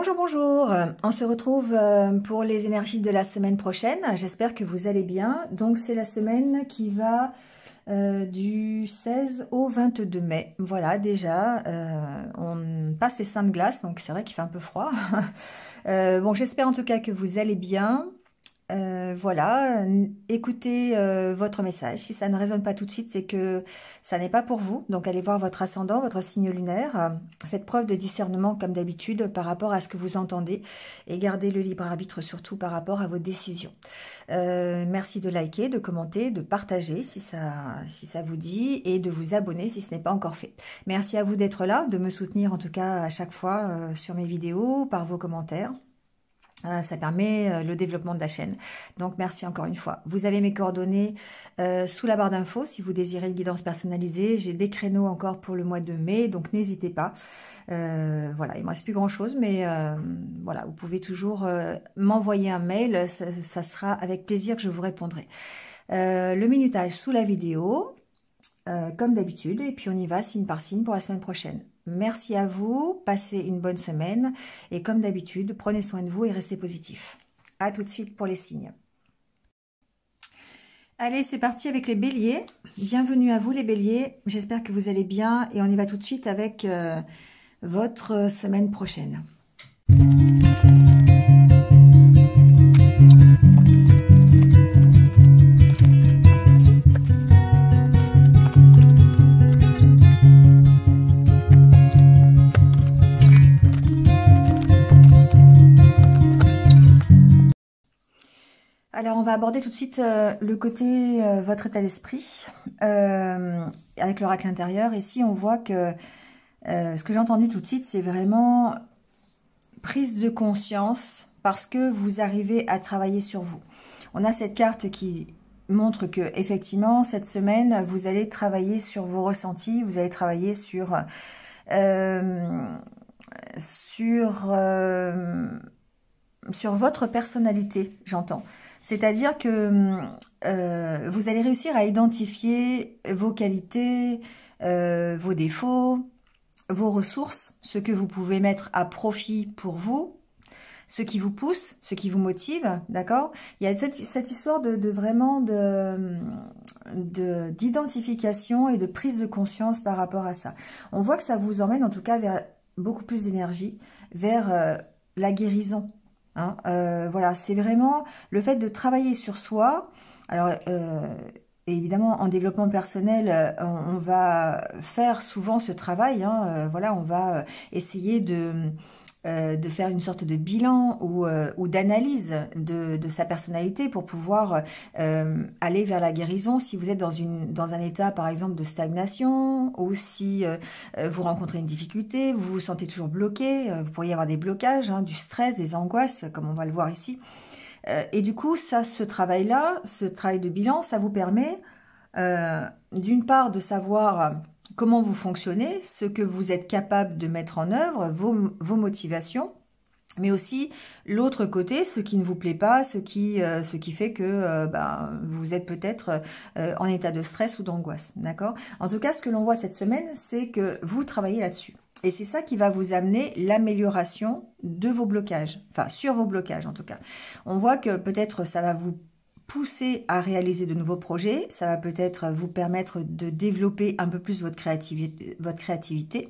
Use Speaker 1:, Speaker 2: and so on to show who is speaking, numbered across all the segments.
Speaker 1: Bonjour, bonjour. On se retrouve pour les énergies de la semaine prochaine. J'espère que vous allez bien. Donc, c'est la semaine qui va du 16 au 22 mai. Voilà, déjà, on passe les seins de glace, donc c'est vrai qu'il fait un peu froid. Bon, j'espère en tout cas que vous allez bien. Voilà, écoutez votre message. Si ça ne résonne pas tout de suite, c'est que ça n'est pas pour vous. Donc allez voir votre ascendant, votre signe lunaire. Faites preuve de discernement comme d'habitude par rapport à ce que vous entendez et gardez le libre arbitre surtout par rapport à vos décisions. Merci de liker, de commenter, de partager si ça vous dit et de vous abonner si ce n'est pas encore fait. Merci à vous d'être là, de me soutenir en tout cas à chaque fois sur mes vidéos, par vos commentaires. Ça permet le développement de la chaîne. Donc, merci encore une fois. Vous avez mes coordonnées sous la barre d'infos si vous désirez une guidance personnalisée. J'ai des créneaux encore pour le mois de mai, donc n'hésitez pas. Voilà, il ne me reste plus grand-chose, mais voilà, vous pouvez toujours m'envoyer un mail. Ça sera avec plaisir que je vous répondrai. Le minutage sous la vidéo, comme d'habitude. Et puis, on y va signe par signe pour la semaine prochaine. Merci à vous, passez une bonne semaine et comme d'habitude, prenez soin de vous et restez positifs. À tout de suite pour les signes. Allez, c'est parti avec les béliers. Bienvenue à vous les béliers, j'espère que vous allez bien et on y va tout de suite avec votre semaine prochaine. Alors, on va aborder tout de suite le côté votre état d'esprit avec l'oracle intérieur. Ici, on voit que ce que j'ai entendu tout de suite, c'est vraiment prise de conscience parce que vous arrivez à travailler sur vous. On a cette carte qui montre que effectivement, cette semaine, vous allez travailler sur vos ressentis, vous allez travailler sur votre personnalité, j'entends. C'est-à-dire que vous allez réussir à identifier vos qualités, vos défauts, vos ressources, ce que vous pouvez mettre à profit pour vous, ce qui vous pousse, ce qui vous motive, d'accord? Il y a cette histoire de vraiment d'identification et de prise de conscience par rapport à ça. On voit que ça vous emmène en tout cas vers beaucoup plus d'énergie, vers la guérison. Hein, voilà, c'est vraiment le fait de travailler sur soi. Alors, évidemment, en développement personnel, on va faire souvent ce travail. Hein, voilà, on va essayer de faire une sorte de bilan ou d'analyse de sa personnalité pour pouvoir aller vers la guérison si vous êtes dans un état par exemple de stagnation ou si vous rencontrez une difficulté, vous vous sentez toujours bloqué, vous pourriez avoir des blocages, hein, du stress, des angoisses comme on va le voir ici. Et du coup, ce travail-là, ce travail de bilan, ça vous permet d'une part de savoir comment vous fonctionnez, ce que vous êtes capable de mettre en œuvre, vos motivations, mais aussi l'autre côté, ce qui ne vous plaît pas, ce qui fait que vous êtes peut-être en état de stress ou d'angoisse, d'accord? En tout cas, ce que l'on voit cette semaine, c'est que vous travaillez là-dessus. Et c'est ça qui va vous amener l'amélioration de vos blocages, enfin sur vos blocages en tout cas. On voit que peut-être ça va vous pousser à réaliser de nouveaux projets, ça va peut-être vous permettre de développer un peu plus votre créativité.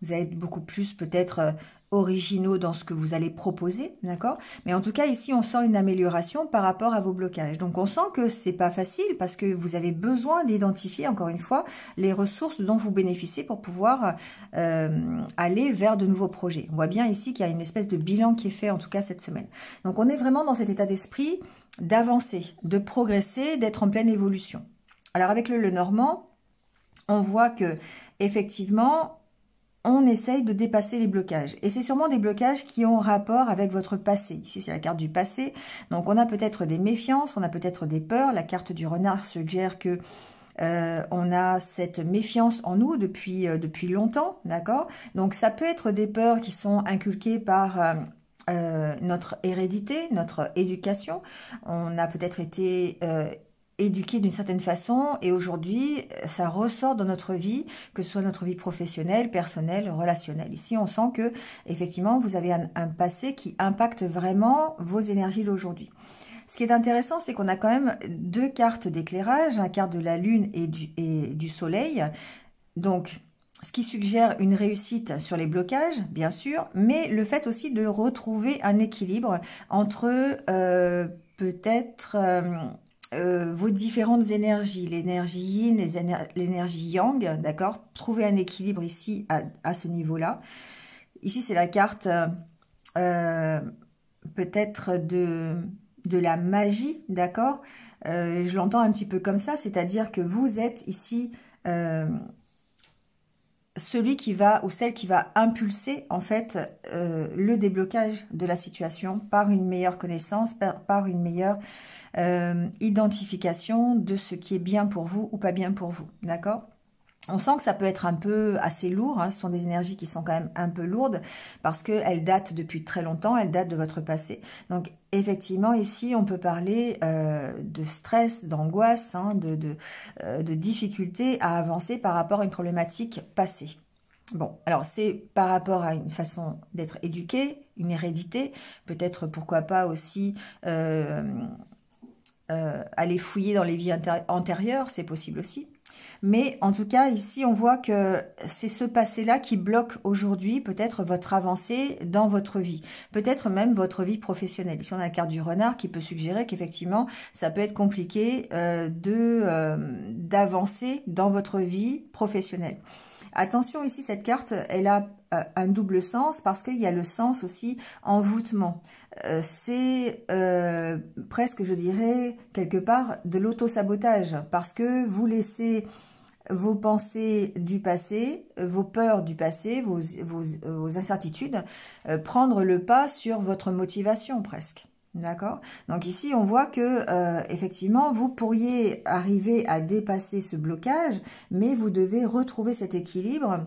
Speaker 1: Vous allez être beaucoup plus peut-être originaux dans ce que vous allez proposer, d'accord? Mais en tout cas, ici, on sent une amélioration par rapport à vos blocages. Donc, on sent que c'est pas facile parce que vous avez besoin d'identifier, encore une fois, les ressources dont vous bénéficiez pour pouvoir aller vers de nouveaux projets. On voit bien ici qu'il y a une espèce de bilan qui est fait, en tout cas, cette semaine. Donc, on est vraiment dans cet état d'esprit d'avancer, de progresser, d'être en pleine évolution. Alors, avec le Lenormand, on voit que, effectivement, on essaye de dépasser les blocages. Et c'est sûrement des blocages qui ont rapport avec votre passé. Ici, c'est la carte du passé. Donc, on a peut-être des méfiances, on a peut-être des peurs. La carte du renard suggère que on a cette méfiance en nous depuis longtemps, d'accord? Donc, ça peut être des peurs qui sont inculquées par notre hérédité, notre éducation. On a peut-être été éduqués d'une certaine façon et aujourd'hui ça ressort dans notre vie, que ce soit notre vie professionnelle, personnelle, relationnelle. Ici on sent que effectivement vous avez un passé qui impacte vraiment vos énergies d'aujourd'hui. Ce qui est intéressant, c'est qu'on a quand même deux cartes d'éclairage, un carte de la lune et du soleil. Donc ce qui suggère une réussite sur les blocages, bien sûr, mais le fait aussi de retrouver un équilibre entre peut-être vos différentes énergies, l'énergie yin, l'énergie yang, d'accord? Trouver un équilibre ici à ce niveau-là. Ici, c'est la carte peut-être de la magie, d'accord? Je l'entends un petit peu comme ça, c'est-à-dire que vous êtes ici celui qui va ou celle qui va impulser en fait le déblocage de la situation par une meilleure connaissance, par une meilleure identification de ce qui est bien pour vous ou pas bien pour vous, d'accord? On sent que ça peut être un peu assez lourd, hein. Ce sont des énergies qui sont quand même un peu lourdes parce qu'elles datent depuis très longtemps, elles datent de votre passé. Donc effectivement ici on peut parler de stress, d'angoisse, hein, de difficulté à avancer par rapport à une problématique passée. Bon, alors c'est par rapport à une façon d'être éduqué, une hérédité, peut-être pourquoi pas aussi aller fouiller dans les vies antérieures, c'est possible aussi. Mais en tout cas, ici, on voit que c'est ce passé-là qui bloque aujourd'hui peut-être votre avancée dans votre vie. Peut-être même votre vie professionnelle. Ici, on a la carte du renard qui peut suggérer qu'effectivement, ça peut être compliqué d'avancer dans votre vie professionnelle. Attention, ici, cette carte, elle a un double sens parce qu'il y a le sens aussi envoûtement. C'est presque, je dirais, quelque part de l'auto-sabotage parce que vous laissez vos pensées du passé, vos peurs du passé, vos incertitudes prendre le pas sur votre motivation presque. D'accord? Donc ici, on voit que effectivement, vous pourriez arriver à dépasser ce blocage, mais vous devez retrouver cet équilibre.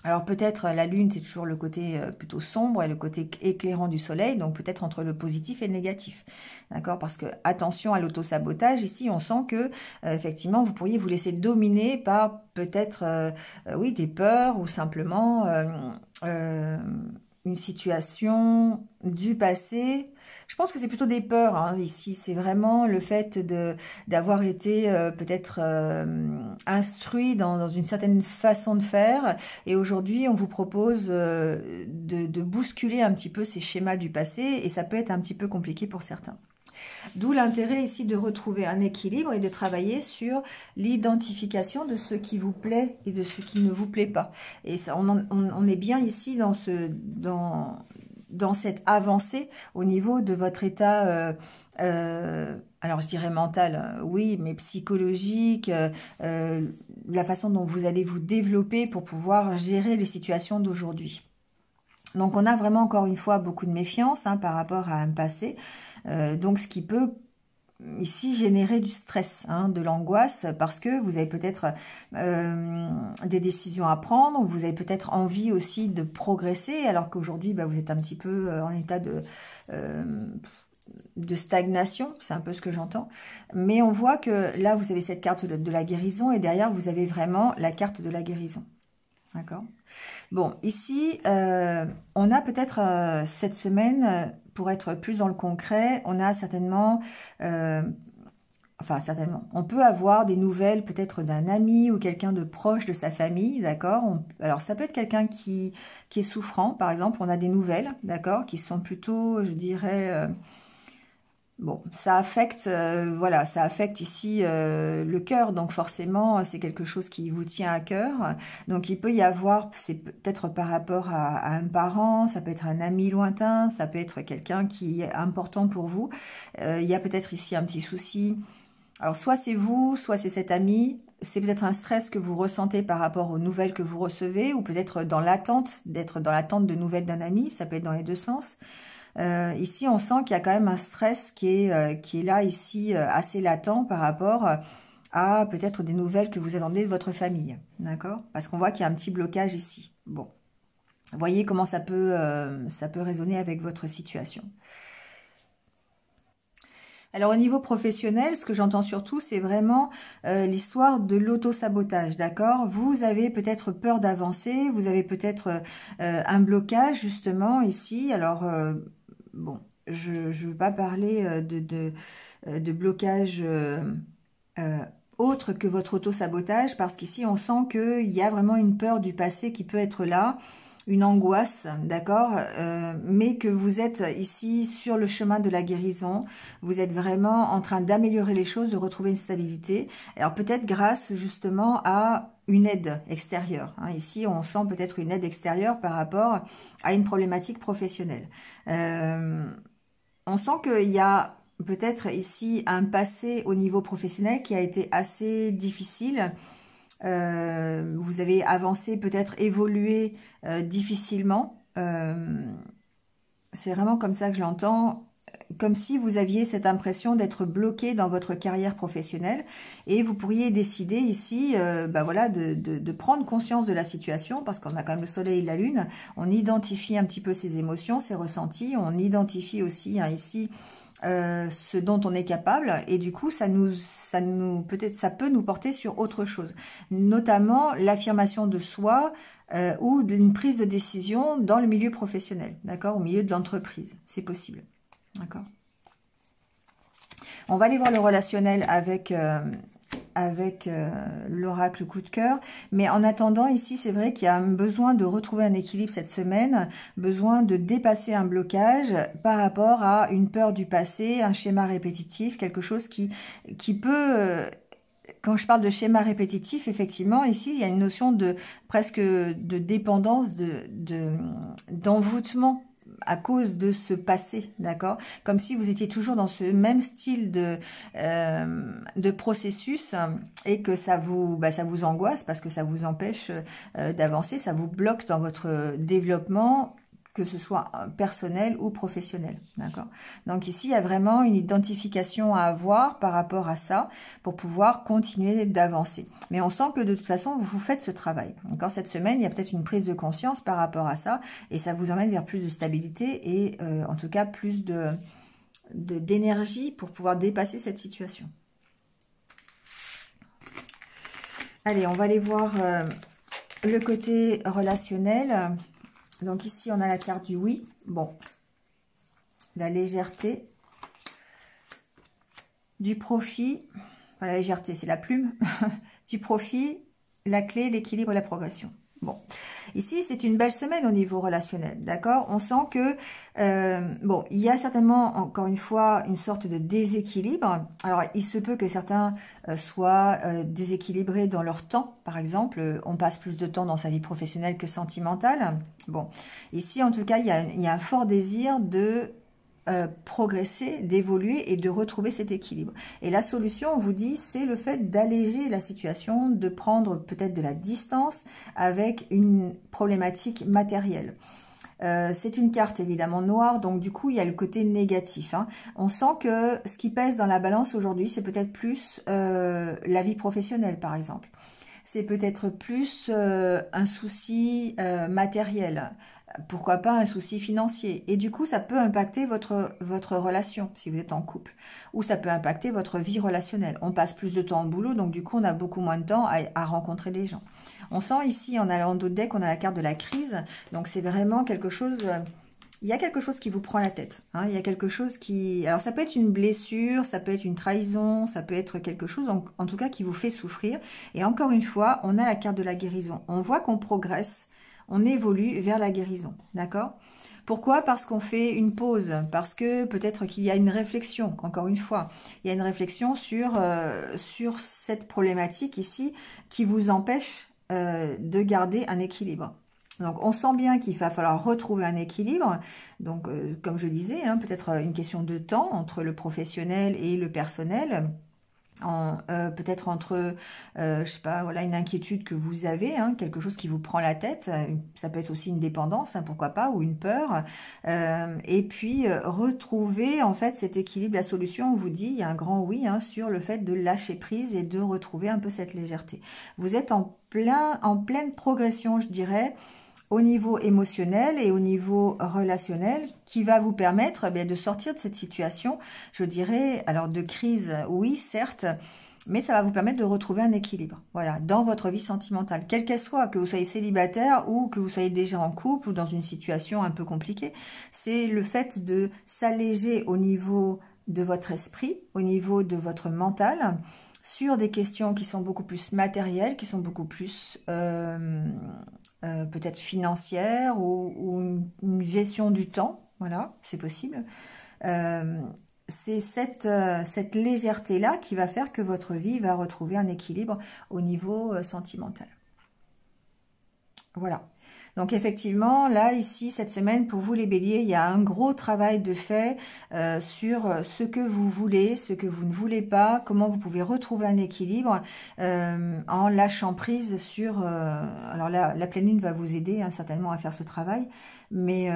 Speaker 1: Alors peut-être la lune, c'est toujours le côté plutôt sombre et le côté éclairant du soleil, donc peut-être entre le positif et le négatif. D'accord? Parce que attention à l'auto-sabotage, ici on sent que effectivement vous pourriez vous laisser dominer par peut-être oui, des peurs ou simplement une situation du passé. Je pense que c'est plutôt des peurs, hein, ici. C'est vraiment le fait d'avoir été peut-être instruit dans une certaine façon de faire. Et aujourd'hui, on vous propose de bousculer un petit peu ces schémas du passé. Et ça peut être un petit peu compliqué pour certains. D'où l'intérêt ici de retrouver un équilibre et de travailler sur l'identification de ce qui vous plaît et de ce qui ne vous plaît pas. Et ça, on est bien ici dans cette avancée au niveau de votre état, alors je dirais mental, oui, mais psychologique, la façon dont vous allez vous développer pour pouvoir gérer les situations d'aujourd'hui. Donc on a vraiment encore une fois beaucoup de méfiance hein, par rapport à un passé, donc ce qui peut ici générer du stress, hein, de l'angoisse, parce que vous avez peut-être des décisions à prendre, vous avez peut-être envie aussi de progresser, alors qu'aujourd'hui bah, vous êtes un petit peu en état de stagnation, c'est un peu ce que j'entends. Mais on voit que là, vous avez cette carte de la guérison, et derrière, vous avez vraiment la carte de la guérison. D'accord? Bon, ici, on a peut-être cette semaine, pour être plus dans le concret, on a certainement... Enfin, certainement. On peut avoir des nouvelles peut-être d'un ami ou quelqu'un de proche de sa famille, d'accord? Alors, ça peut être quelqu'un qui est souffrant, par exemple. On a des nouvelles, d'accord? Qui sont plutôt, je dirais... Bon, ça affecte, voilà, ça affecte ici le cœur, donc forcément, c'est quelque chose qui vous tient à cœur. Donc, il peut y avoir, c'est peut-être par rapport à un parent, ça peut être un ami lointain, ça peut être quelqu'un qui est important pour vous. Il y a peut-être ici un petit souci. Alors, soit c'est vous, soit c'est cet ami. C'est peut-être un stress que vous ressentez par rapport aux nouvelles que vous recevez, ou peut-être dans l'attente, d'être dans l'attente de nouvelles d'un ami. Ça peut être dans les deux sens. Ici, on sent qu'il y a quand même un stress qui est là, ici, assez latent par rapport à peut-être des nouvelles que vous attendez de votre famille. D'accord? Parce qu'on voit qu'il y a un petit blocage ici. Bon. Vous voyez comment ça peut résonner avec votre situation. Alors au niveau professionnel, ce que j'entends surtout, c'est vraiment l'histoire de l'auto-sabotage, d'accord? Vous avez peut-être peur d'avancer, vous avez peut-être un blocage justement ici. Alors bon, je ne veux pas parler de blocage euh, autre que votre auto-sabotage, parce qu'ici on sent qu'il y a vraiment une peur du passé qui peut être là, une angoisse, d'accord, mais que vous êtes ici sur le chemin de la guérison, vous êtes vraiment en train d'améliorer les choses, de retrouver une stabilité, alors peut-être grâce justement à une aide extérieure, hein. Ici on sent peut-être une aide extérieure par rapport à une problématique professionnelle. On sent qu'il y a peut-être ici un passé au niveau professionnel qui a été assez difficile. Vous avez avancé, peut-être évolué difficilement. C'est vraiment comme ça que je l'entends, comme si vous aviez cette impression d'être bloqué dans votre carrière professionnelle et vous pourriez décider ici bah voilà, de prendre conscience de la situation, parce qu'on a quand même le soleil et la lune, on identifie un petit peu ses émotions, ses ressentis, on identifie aussi hein, ici ce dont on est capable, et du coup peut-être ça peut nous porter sur autre chose, notamment l'affirmation de soi ou une prise de décision dans le milieu professionnel, d'accord, au milieu de l'entreprise, c'est possible, d'accord. On va aller voir le relationnel avec l'oracle coup de cœur. Mais en attendant, ici, c'est vrai qu'il y a un besoin de retrouver un équilibre cette semaine, besoin de dépasser un blocage par rapport à une peur du passé, un schéma répétitif, quelque chose qui peut... quand je parle de schéma répétitif, effectivement, ici, il y a une notion de presque de dépendance, d'envoûtement à cause de ce passé, d'accord? Comme si vous étiez toujours dans ce même style de processus et que ça vous angoisse parce que ça vous empêche d'avancer, ça vous bloque dans votre développement, que ce soit personnel ou professionnel, d'accord? Donc ici, il y a vraiment une identification à avoir par rapport à ça pour pouvoir continuer d'avancer. Mais on sent que de toute façon, vous faites ce travail. Encore cette semaine, il y a peut-être une prise de conscience par rapport à ça et ça vous emmène vers plus de stabilité et en tout cas plus d'énergie pour pouvoir dépasser cette situation. Allez, on va aller voir le côté relationnel. Donc ici, on a la carte du oui. Bon, la légèreté, du profit. Enfin, la légèreté, c'est la plume. Du profit, la clé, l'équilibre et la progression. Bon, ici, c'est une belle semaine au niveau relationnel, d'accord? On sent que, bon, il y a certainement, encore une fois, une sorte de déséquilibre. Alors, il se peut que certains soient déséquilibrés dans leur temps, par exemple. On passe plus de temps dans sa vie professionnelle que sentimentale. Bon, ici, en tout cas, il y a un fort désir de progresser, d'évoluer et de retrouver cet équilibre. Et la solution, on vous dit, c'est le fait d'alléger la situation, de prendre peut-être de la distance avec une problématique matérielle. C'est une carte évidemment noire, donc du coup il y a le côté négatif, hein. On sent que ce qui pèse dans la balance aujourd'hui, c'est peut-être plus la vie professionnelle par exemple. C'est peut-être plus un souci matériel. Pourquoi pas un souci financier. Et du coup, ça peut impacter votre relation, si vous êtes en couple. Ou ça peut impacter votre vie relationnelle. On passe plus de temps au boulot, donc du coup, on a beaucoup moins de temps à rencontrer les gens. On sent ici, en allant d'autres decks, on a la carte de la crise. Donc c'est vraiment quelque chose... il y a quelque chose qui vous prend la tête, hein. Il y a quelque chose qui... Alors ça peut être une blessure, ça peut être une trahison, ça peut être quelque chose en tout cas qui vous fait souffrir. Et encore une fois, on a la carte de la guérison. On voit qu'on progresse, on évolue vers la guérison, d'accord? Pourquoi? Parce qu'on fait une pause, parce que peut-être qu'il y a une réflexion, encore une fois. Il y a une réflexion sur cette problématique ici qui vous empêche de garder un équilibre. Donc, on sent bien qu'il va falloir retrouver un équilibre. Donc, comme je disais, hein, peut-être une question de temps entre le professionnel et le personnel. Peut-être entre, je sais pas, voilà, une inquiétude que vous avez, hein, quelque chose qui vous prend la tête. Ça peut être aussi une dépendance, hein, pourquoi pas, ou une peur. Et puis, retrouver, en fait, cet équilibre. La solution, on vous dit, il y a un grand oui, hein, sur le fait de lâcher prise et de retrouver un peu cette légèreté. Vous êtes en pleine progression, je dirais. au niveau émotionnel et au niveau relationnel qui va vous permettre de sortir de cette situation, je dirais, alors de crise, oui, certes, mais ça va vous permettre de retrouver un équilibre, voilà, dans votre vie sentimentale, quelle qu'elle soit, que vous soyez célibataire ou que vous soyez déjà en couple ou dans une situation un peu compliquée. C'est le fait de s'alléger au niveau de votre esprit, au niveau de votre mental, sur des questions qui sont beaucoup plus matérielles, qui sont beaucoup plus peut-être financières ou une gestion du temps, voilà, c'est possible. C'est cette légèreté-là qui va faire que votre vie va retrouver un équilibre au niveau sentimental. Voilà. Donc effectivement, là, ici, cette semaine, pour vous les béliers, il y a un gros travail de fait sur ce que vous voulez, ce que vous ne voulez pas, comment vous pouvez retrouver un équilibre en lâchant prise sur... alors là, la pleine lune va vous aider certainement à faire ce travail, mais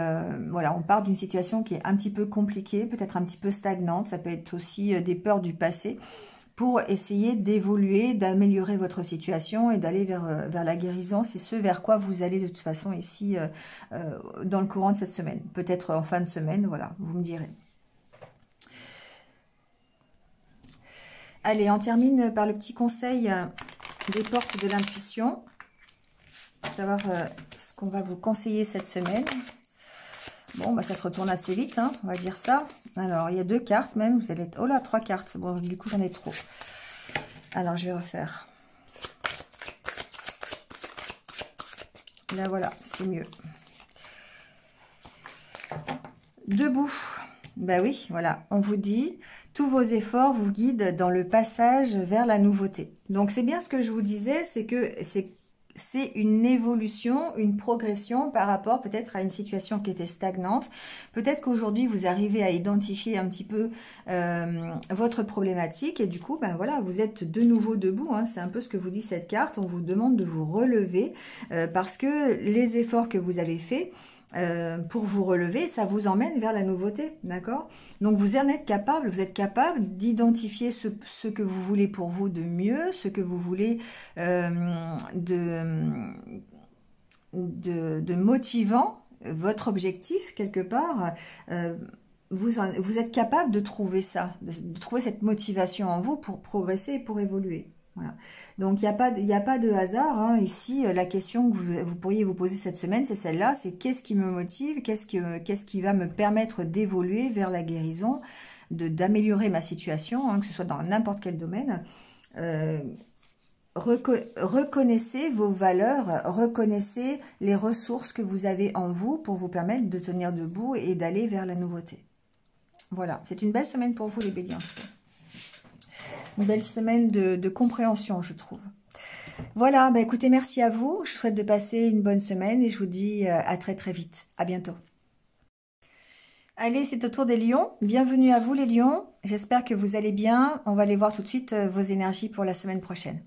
Speaker 1: voilà, on part d'une situation qui est un petit peu compliquée, peut-être un petit peu stagnante, ça peut être aussi des peurs du passé, pour essayer d'évoluer, d'améliorer votre situation et d'aller vers la guérison. C'est ce vers quoi vous allez de toute façon ici dans le courant de cette semaine. Peut-être en fin de semaine, voilà, vous me direz. Allez, on termine par le petit conseil des portes de l'intuition. Savoir ce qu'on va vous conseiller cette semaine. Bon, bah ça se retourne assez vite, hein, on va dire ça. Alors, il y a 2 cartes même, vous allez être... Oh là, 3 cartes. Bon, du coup, j'en ai trop. Alors, je vais refaire. Là, voilà, c'est mieux. Debout. Ben oui, voilà, on vous dit, tous vos efforts vous guident dans le passage vers la nouveauté. Donc, c'est bien ce que je vous disais, c'est que c'est une évolution, une progression par rapport peut-être à une situation qui était stagnante. Peut-être qu'aujourd'hui, vous arrivez à identifier un petit peu votre problématique et du coup, ben voilà, vous êtes de nouveau debout. Hein. C'est un peu ce que vous dit cette carte. On vous demande de vous relever parce que les efforts que vous avez faits pour vous relever, ça vous emmène vers la nouveauté, d'accord? Donc vous en êtes capable, vous êtes capable d'identifier ce que vous voulez pour vous de mieux, ce que vous voulez de motivant, votre objectif quelque part, vous êtes capable de trouver ça, de trouver cette motivation en vous pour progresser et pour évoluer. Voilà. Donc, il n'y a pas de hasard. Hein. Ici, la question que vous pourriez vous poser cette semaine, c'est celle-là. C'est qu'est-ce qui me motive? Qu'est-ce qui va me permettre d'évoluer vers la guérison, d'améliorer ma situation, hein, que ce soit dans n'importe quel domaine. Reconnaissez vos valeurs, reconnaissez les ressources que vous avez en vous pour vous permettre de tenir debout et d'aller vers la nouveauté. Voilà, c'est une belle semaine pour vous les béliers en tout cas. Une belle semaine de compréhension, je trouve. Voilà, bah écoutez, merci à vous. Je vous souhaite de passer une bonne semaine et je vous dis à très très vite. À bientôt. Allez, c'est au tour des lions. Bienvenue à vous les lions. J'espère que vous allez bien. On va aller voir tout de suite vos énergies pour la semaine prochaine.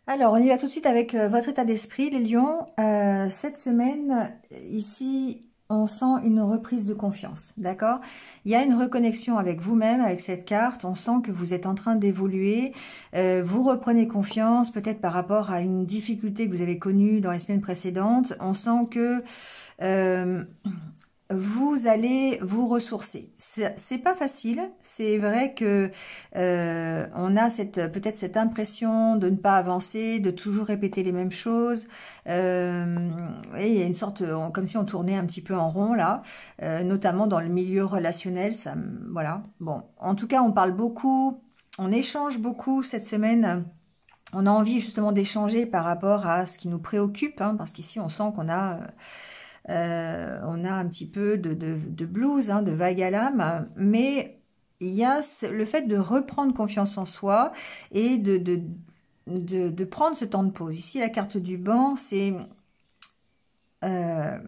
Speaker 1: Alors, on y va tout de suite avec votre état d'esprit, les lions. Cette semaine, ici, on sent une reprise de confiance, d'accord? Il y a une reconnexion avec vous-même, avec cette carte. On sent que vous êtes en train d'évoluer. Vous reprenez confiance, peut-être par rapport à une difficulté que vous avez connue dans les semaines précédentes. On sent que... vous allez vous ressourcer. C'est pas facile. C'est vrai que on a peut-être cette impression de ne pas avancer, de toujours répéter les mêmes choses. Et il y a une sorte, comme si on tournait un petit peu en rond là, notamment dans le milieu relationnel. Ça, voilà. Bon, en tout cas, on parle beaucoup, on échange beaucoup cette semaine. On a envie justement d'échanger par rapport à ce qui nous préoccupe, hein, parce qu'ici on sent qu'on a un petit peu de blues, hein, de vague à l'âme, mais il y a le fait de reprendre confiance en soi et de prendre ce temps de pause. Ici, la carte du banc, on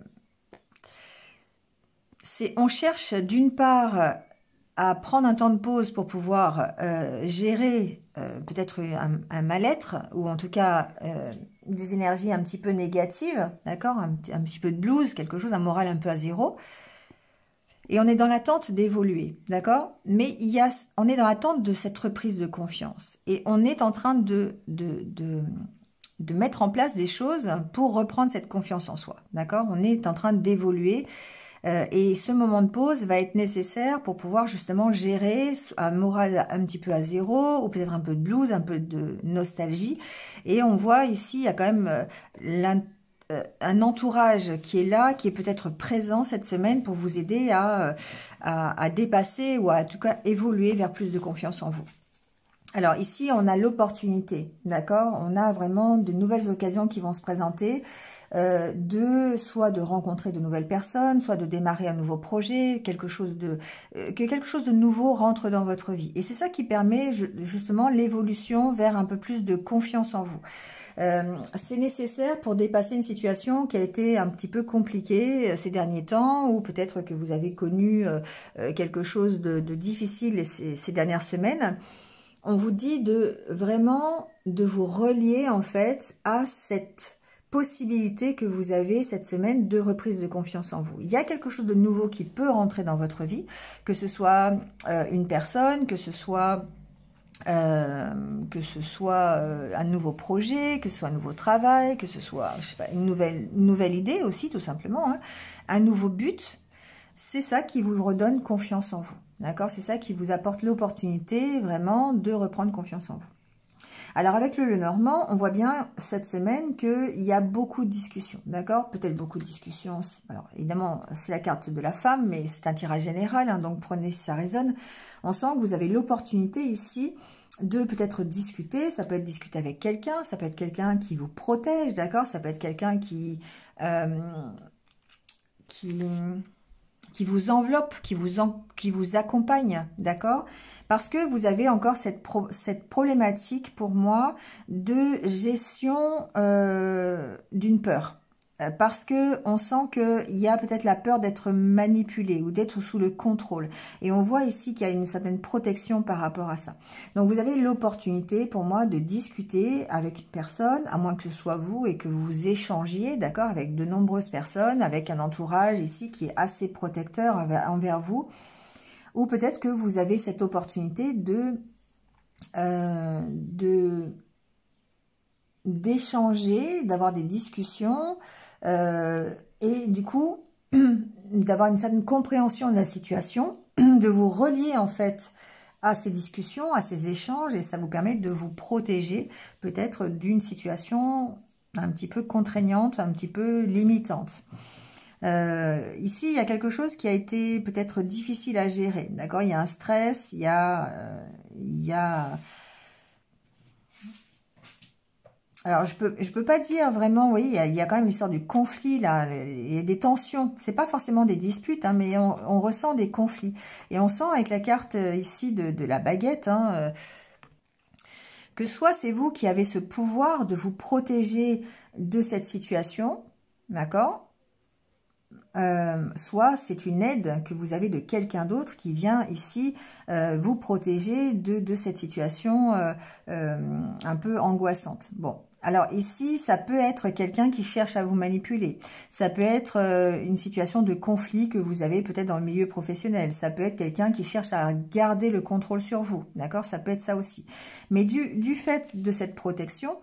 Speaker 1: cherche d'une part à prendre un temps de pause pour pouvoir gérer peut-être un mal-être, ou en tout cas des énergies un petit peu négatives, d'accord, un petit peu de blues, quelque chose, un moral un peu à zéro. Et on est dans l'attente d'évoluer, d'accord? Mais on est dans l'attente de cette reprise de confiance. Et on est en train de mettre en place des choses pour reprendre cette confiance en soi, d'accord? On est en train d'évoluer et ce moment de pause va être nécessaire pour pouvoir justement gérer un moral un petit peu à zéro, ou peut-être un peu de blues, un peu de nostalgie. Et on voit ici, il y a quand même un entourage qui est là, qui est peut-être présent cette semaine pour vous aider à dépasser ou à en tout cas évoluer vers plus de confiance en vous. Alors ici, on a l'opportunité, d'accord? On a vraiment de nouvelles occasions qui vont se présenter, soit de rencontrer de nouvelles personnes, soit de démarrer un nouveau projet, que quelque chose de nouveau rentre dans votre vie. Et c'est ça qui permet justement l'évolution vers un peu plus de confiance en vous. C'est nécessaire pour dépasser une situation qui a été un petit peu compliquée ces derniers temps, ou peut-être que vous avez connu quelque chose de difficile ces dernières semaines. On vous dit vraiment de vous relier en fait à cette possibilité que vous avez cette semaine de reprise de confiance en vous. Il y a quelque chose de nouveau qui peut rentrer dans votre vie, que ce soit une personne, que ce soit un nouveau projet, que ce soit un nouveau travail, que ce soit, je sais pas, une nouvelle idée aussi, tout simplement, hein, un nouveau but. C'est ça qui vous redonne confiance en vous, d'accord? C'est ça qui vous apporte l'opportunité vraiment de reprendre confiance en vous. Alors avec le Lenormand, on voit bien cette semaine qu'il y a beaucoup de discussions, d'accord? Peut-être beaucoup de discussions. Alors évidemment, c'est la carte de la femme, mais c'est un tirage général, hein, donc prenez si ça résonne. On sent que vous avez l'opportunité ici de peut-être discuter. Ça peut être discuter avec quelqu'un, ça peut être quelqu'un qui vous protège, d'accord? Ça peut être quelqu'un qui vous enveloppe, qui vous accompagne, d'accord? Parce que vous avez encore cette problématique, pour moi, de gestion d'une peur. Parce que on sent qu'il y a peut-être la peur d'être manipulé ou d'être sous le contrôle. Et on voit ici qu'il y a une certaine protection par rapport à ça. Donc vous avez l'opportunité, pour moi, de discuter avec une personne, à moins que ce soit vous et que vous échangiez, d'accord, avec de nombreuses personnes, avec un entourage ici qui est assez protecteur envers vous. Ou peut-être que vous avez cette opportunité d'échanger, d'avoir des discussions et du coup d'avoir une certaine compréhension de la situation, de vous relier en fait à ces discussions, à ces échanges, et ça vous permet de vous protéger peut-être d'une situation un petit peu contraignante, un petit peu limitante. Ici, il y a quelque chose qui a été peut-être difficile à gérer, d'accord? Il y a un stress, il y a... Alors, je peux pas dire vraiment, vous voyez, il y a quand même l'histoire du conflit, là, il y a des tensions. C'est pas forcément des disputes, hein, mais on ressent des conflits. Et on sent avec la carte ici de la baguette, hein, que soit c'est vous qui avez ce pouvoir de vous protéger de cette situation, d'accord? Soit c'est une aide que vous avez de quelqu'un d'autre qui vient ici vous protéger de cette situation un peu angoissante. Bon, alors ici, ça peut être quelqu'un qui cherche à vous manipuler. Ça peut être une situation de conflit que vous avez peut-être dans le milieu professionnel. Ça peut être quelqu'un qui cherche à garder le contrôle sur vous, d'accord? Ça peut être ça aussi. Mais du fait de cette protection,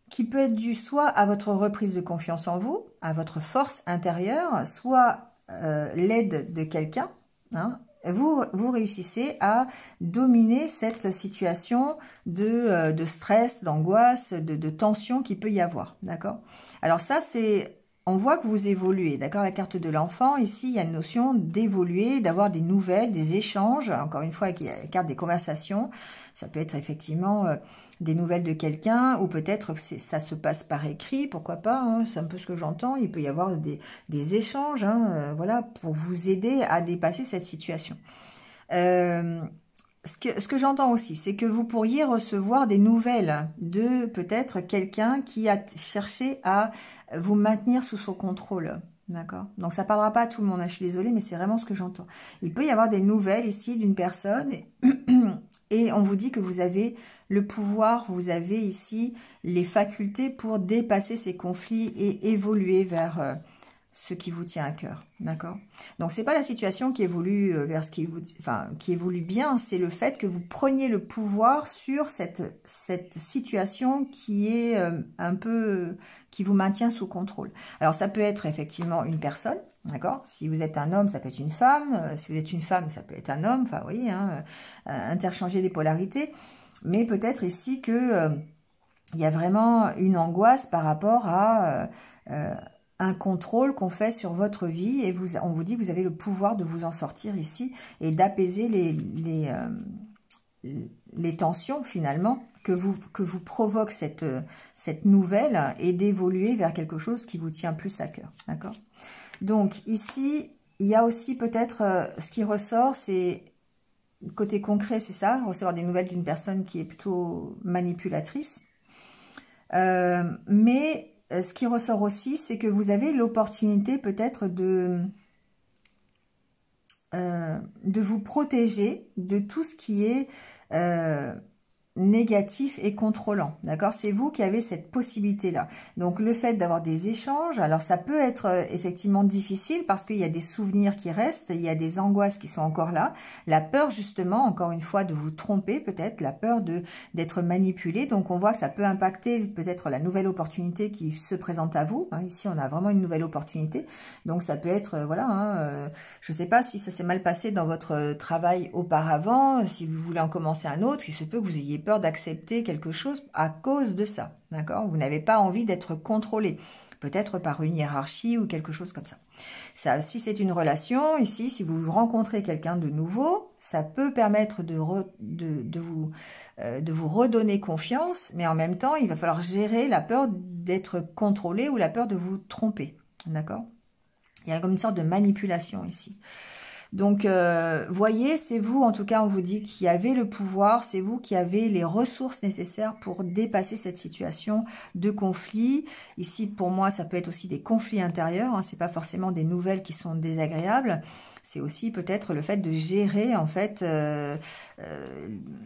Speaker 1: qui peut être dû soit à votre reprise de confiance en vous, à votre force intérieure, soit l'aide de quelqu'un, hein, vous réussissez à dominer cette situation de stress, d'angoisse, de tension qu'il peut y avoir, d'accord? Alors ça, on voit que vous évoluez, d'accord? La carte de l'enfant, ici, il y a une notion d'évoluer, d'avoir des nouvelles, des échanges, encore une fois, avec la carte des conversations. Ça peut être effectivement des nouvelles de quelqu'un, ou peut-être que ça se passe par écrit, pourquoi pas, hein, c'est un peu ce que j'entends. Il peut y avoir des échanges, hein, voilà, pour vous aider à dépasser cette situation. Ce que j'entends aussi, c'est que vous pourriez recevoir des nouvelles de peut-être quelqu'un qui a cherché à vous maintenir sous son contrôle. D'accord? Donc, ça ne parlera pas à tout le monde, hein, je suis désolée, mais c'est vraiment ce que j'entends. Il peut y avoir des nouvelles ici d'une personne et on vous dit que vous avez le pouvoir, vous avez ici les facultés pour dépasser ces conflits et évoluer vers ce qui vous tient à cœur. D'accord? Donc, c'est pas la situation qui évolue vers ce qui vous, enfin, qui évolue bien, c'est le fait que vous preniez le pouvoir sur cette situation qui est un peu, qui vous maintient sous contrôle. Alors, ça peut être effectivement une personne, d'accord? Si vous êtes un homme, ça peut être une femme. Si vous êtes une femme, ça peut être un homme. Enfin, vous voyez, hein, interchanger les polarités. Mais peut-être ici que il y a vraiment une angoisse par rapport à un contrôle qu'on fait sur votre vie et on vous dit que vous avez le pouvoir de vous en sortir ici et d'apaiser les tensions finalement que vous provoque cette nouvelle et d'évoluer vers quelque chose qui vous tient plus à cœur. D'accord? Donc ici, il y a aussi peut-être ce qui ressort, c'est côté concret, c'est ça, recevoir des nouvelles d'une personne qui est plutôt manipulatrice. Mais ce qui ressort aussi, c'est que vous avez l'opportunité peut-être de vous protéger de tout ce qui est négatif et contrôlant, d'accord? C'est vous qui avez cette possibilité-là. Donc, le fait d'avoir des échanges, alors ça peut être effectivement difficile parce qu'il y a des souvenirs qui restent, il y a des angoisses qui sont encore là, la peur justement, encore une fois, de vous tromper peut-être, la peur d'être manipulé. Donc, on voit que ça peut impacter peut-être la nouvelle opportunité qui se présente à vous. Hein, ici, on a vraiment une nouvelle opportunité. Donc, ça peut être, voilà, hein, je ne sais pas si ça s'est mal passé dans votre travail auparavant, si vous voulez en commencer un autre, il se peut que vous ayez peur d'accepter quelque chose à cause de ça, d'accord? Vous n'avez pas envie d'être contrôlé, peut-être par une hiérarchie ou quelque chose comme ça. Ça, si c'est une relation, ici, si vous rencontrez quelqu'un de nouveau, ça peut permettre de vous redonner confiance, mais en même temps, il va falloir gérer la peur d'être contrôlé ou la peur de vous tromper, d'accord? Il y a comme une sorte de manipulation ici. Donc, voyez, c'est vous, en tout cas, on vous dit qui avez le pouvoir, c'est vous qui avez les ressources nécessaires pour dépasser cette situation de conflit. Ici, pour moi, ça peut être aussi des conflits intérieurs, hein, c'est pas forcément des nouvelles qui sont désagréables, c'est aussi peut-être le fait de gérer, en fait,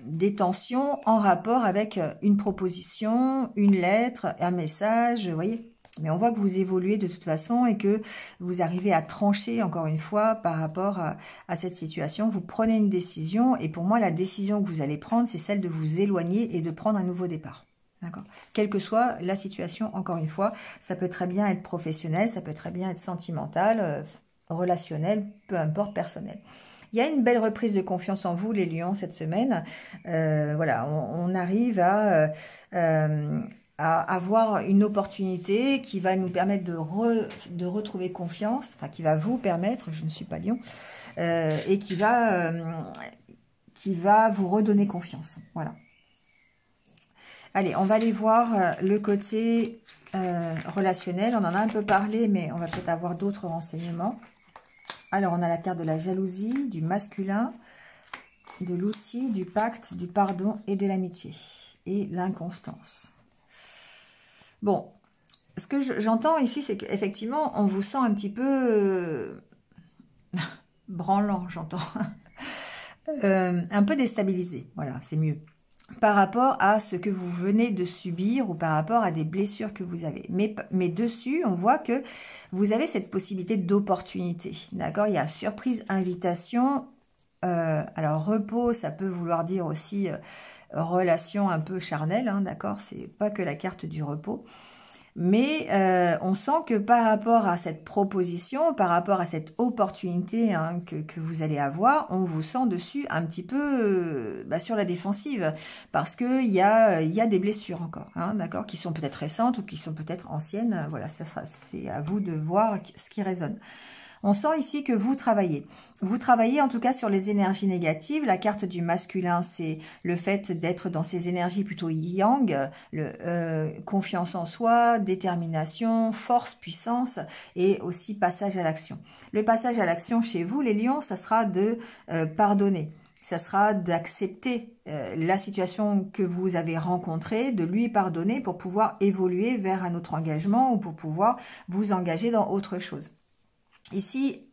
Speaker 1: des tensions en rapport avec une proposition, une lettre, un message, vous voyez. Mais on voit que vous évoluez de toute façon et que vous arrivez à trancher, encore une fois, par rapport à cette situation. Vous prenez une décision et pour moi, la décision que vous allez prendre, c'est celle de vous éloigner et de prendre un nouveau départ. D'accord? Quelle que soit la situation, encore une fois, ça peut très bien être professionnel, ça peut très bien être sentimental, relationnel, peu importe, personnel. Il y a une belle reprise de confiance en vous, les lions, cette semaine. Voilà, on arrive à avoir une opportunité qui va nous permettre de retrouver confiance, enfin qui va vous permettre, je ne suis pas lion, et qui va vous redonner confiance. Voilà. Allez, on va aller voir le côté relationnel. On en a un peu parlé, mais on va peut-être avoir d'autres renseignements. Alors, on a la carte de la jalousie, du masculin, de l'outil, du pacte, du pardon et de l'amitié. Et l'inconstance. Bon, ce que j'entends ici, c'est qu'effectivement, on vous sent un petit peu branlant, j'entends. Un peu déstabilisé, voilà, c'est mieux. Par rapport à ce que vous venez de subir ou par rapport à des blessures que vous avez. Mais dessus, on voit que vous avez cette possibilité d'opportunité, d'accord? Il y a surprise, invitation. Alors, repos, ça peut vouloir dire aussi relation un peu charnelle, hein, d'accord? C'est pas que la carte du repos. Mais on sent que par rapport à cette proposition, par rapport à cette opportunité hein, que vous allez avoir, on vous sent dessus un petit peu sur la défensive. Parce qu'il y a des blessures encore, hein, d'accord, qui sont peut-être récentes ou qui sont peut-être anciennes. Voilà, c'est à vous de voir ce qui résonne. On sent ici que vous travaillez. Vous travaillez en tout cas sur les énergies négatives. La carte du masculin, c'est le fait d'être dans ces énergies plutôt yang, confiance en soi, détermination, force, puissance et aussi passage à l'action. Le passage à l'action chez vous, les lions, ça sera de pardonner. Ça sera d'accepter la situation que vous avez rencontrée, de lui pardonner pour pouvoir évoluer vers un autre engagement ou pour pouvoir vous engager dans autre chose. Ici,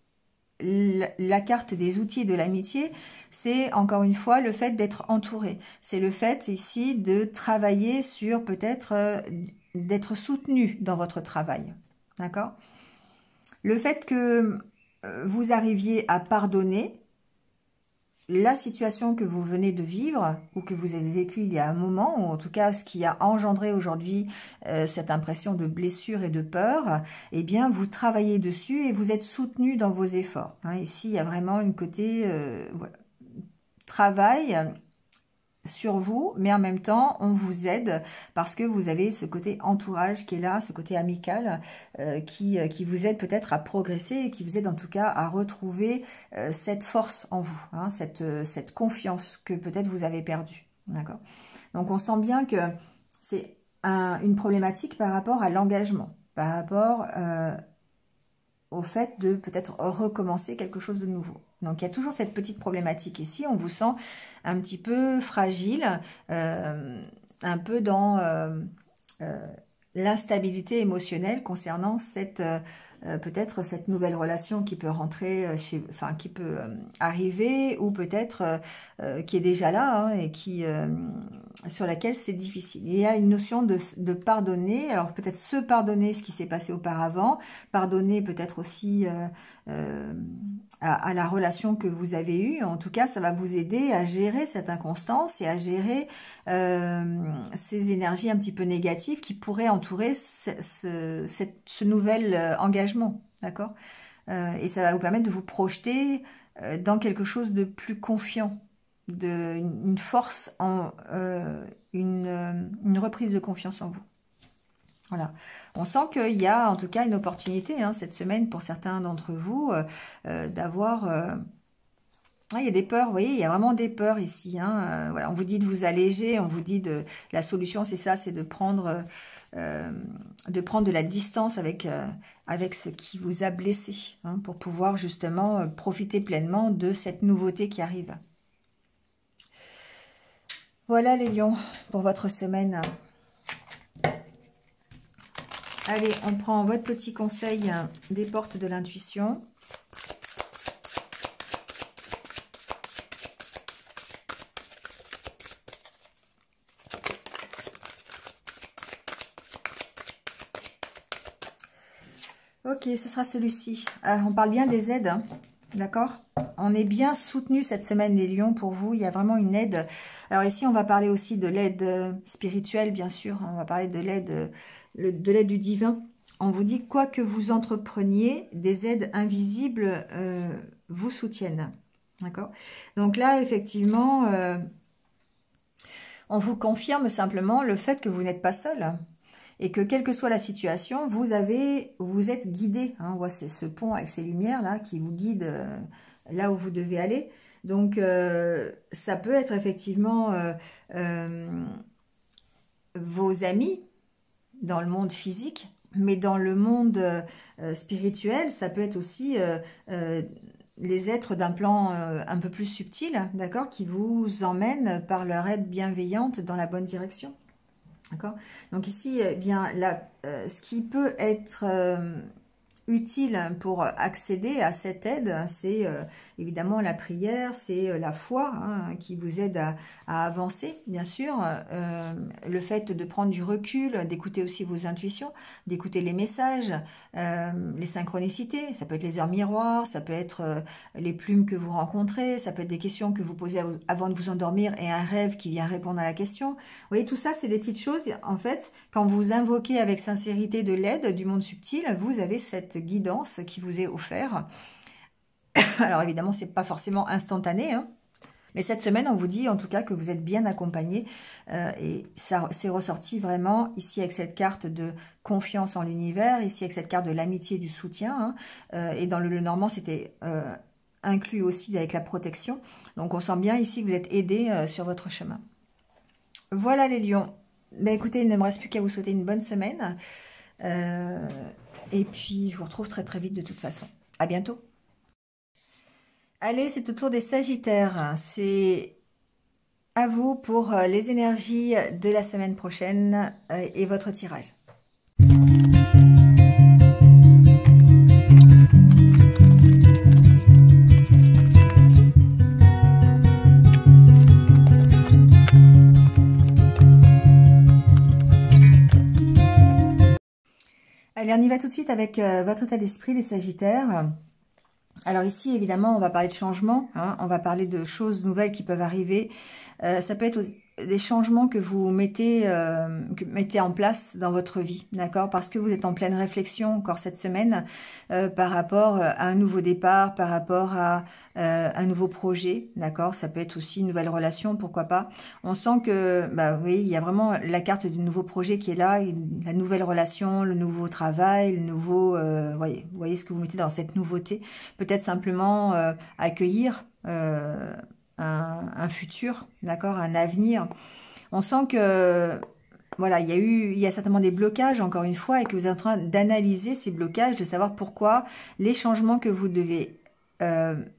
Speaker 1: la carte des outils de l'amitié, c'est encore une fois le fait d'être entouré. C'est le fait ici de travailler sur peut-être d'être soutenu dans votre travail. D'accord? Le fait que vous arriviez à pardonner la situation que vous venez de vivre ou que vous avez vécu il y a un moment, ou en tout cas ce qui a engendré aujourd'hui cette impression de blessure et de peur, eh bien vous travaillez dessus et vous êtes soutenu dans vos efforts. Hein, ici, il y a vraiment une côté voilà, travail sur vous, mais en même temps, on vous aide parce que vous avez ce côté entourage qui est là, ce côté amical qui vous aide peut-être à progresser et qui vous aide en tout cas à retrouver cette force en vous, hein, cette confiance que peut-être vous avez perdue. D'accord. Donc, on sent bien que c'est une problématique par rapport à l'engagement, par rapport au fait de peut-être recommencer quelque chose de nouveau. Donc, il y a toujours cette petite problématique ici. On vous sent un petit peu fragile, un peu dans l'instabilité émotionnelle concernant cette peut-être cette nouvelle relation qui peut rentrer enfin qui peut arriver ou peut-être qui est déjà là hein, et qui sur laquelle c'est difficile. Il y a une notion de pardonner. Alors peut-être se pardonner ce qui s'est passé auparavant, pardonner peut-être aussi à la relation que vous avez eue. En tout cas, ça va vous aider à gérer cette inconstance et à gérer ces énergies un petit peu négatives qui pourraient entourer ce nouvel engagement. D'accord. Et ça va vous permettre de vous projeter dans quelque chose de plus confiant, une force, une reprise de confiance en vous. Voilà, on sent qu'il y a en tout cas une opportunité hein, cette semaine pour certains d'entre vous d'avoir... il y a des peurs, vous voyez, il y a vraiment des peurs ici. Hein, voilà, on vous dit de vous alléger, on vous dit la solution c'est ça, c'est de prendre de la distance avec ce qui vous a blessé hein, pour pouvoir justement profiter pleinement de cette nouveauté qui arrive. Voilà les lions pour votre semaine. Allez, on prend votre petit conseil des portes de l'intuition. Ok, ce sera celui-ci. On parle bien des aides, hein, d'accord? On est bien soutenu cette semaine les lions pour vous. Il y a vraiment une aide. Alors ici, on va parler aussi de l'aide spirituelle, bien sûr. On va parler de l'aide du divin. On vous dit, quoi que vous entrepreniez, des aides invisibles vous soutiennent. D'accord? Donc là, effectivement, on vous confirme simplement le fait que vous n'êtes pas seul. Et que quelle que soit la situation, vous êtes guidé. Hein, on voit ce pont avec ces lumières là qui vous guide là où vous devez aller. Donc ça peut être effectivement vos amis dans le monde physique, mais dans le monde spirituel, ça peut être aussi les êtres d'un plan un peu plus subtil, d'accord, qui vous emmènent par leur aide bienveillante dans la bonne direction. D'accord. Donc ici, eh bien, ce qui peut être utile pour accéder à cette aide, c'est évidemment la prière, c'est la foi hein, qui vous aide à avancer, bien sûr. Le fait de prendre du recul, d'écouter aussi vos intuitions, d'écouter les messages, les synchronicités, ça peut être les heures miroirs, ça peut être les plumes que vous rencontrez, ça peut être des questions que vous posez avant de vous endormir et un rêve qui vient répondre à la question. Vous voyez, tout ça, c'est des petites choses. En fait, quand vous invoquez avec sincérité de l'aide du monde subtil, vous avez cette guidance qui vous est offerte. Alors évidemment, c'est pas forcément instantané, hein, mais cette semaine, on vous dit en tout cas que vous êtes bien accompagné et ça c'est ressorti vraiment ici avec cette carte de confiance en l'univers, ici avec cette carte de l'amitié, du soutien, hein, et dans le normand, c'était inclus aussi avec la protection. Donc on sent bien ici que vous êtes aidé sur votre chemin. Voilà les lions. Ben, écoutez, il ne me reste plus qu'à vous souhaiter une bonne semaine. Et puis, je vous retrouve très très vite de toute façon. À bientôt. Allez, c'est au tour des Sagittaires. C'est à vous pour les énergies de la semaine prochaine et votre tirage. Allez, on y va tout de suite avec votre état d'esprit, les Sagittaires. Alors ici, évidemment, on va parler de changement, hein, on va parler de choses nouvelles qui peuvent arriver. Ça peut être des changements que vous mettez en place dans votre vie, d'accord? Parce que vous êtes en pleine réflexion encore cette semaine par rapport à un nouveau départ, par rapport à un nouveau projet, d'accord? Ça peut être aussi une nouvelle relation, pourquoi pas. On sent que, bah oui, il y a vraiment la carte du nouveau projet qui est là, la nouvelle relation, le nouveau travail, le nouveau, vous voyez ce que vous mettez dans cette nouveauté. Peut-être simplement accueillir un futur, d'accord, un avenir. On sent que voilà, il y a certainement des blocages, encore une fois, et que vous êtes en train d'analyser ces blocages, de savoir pourquoi les changements que vous devez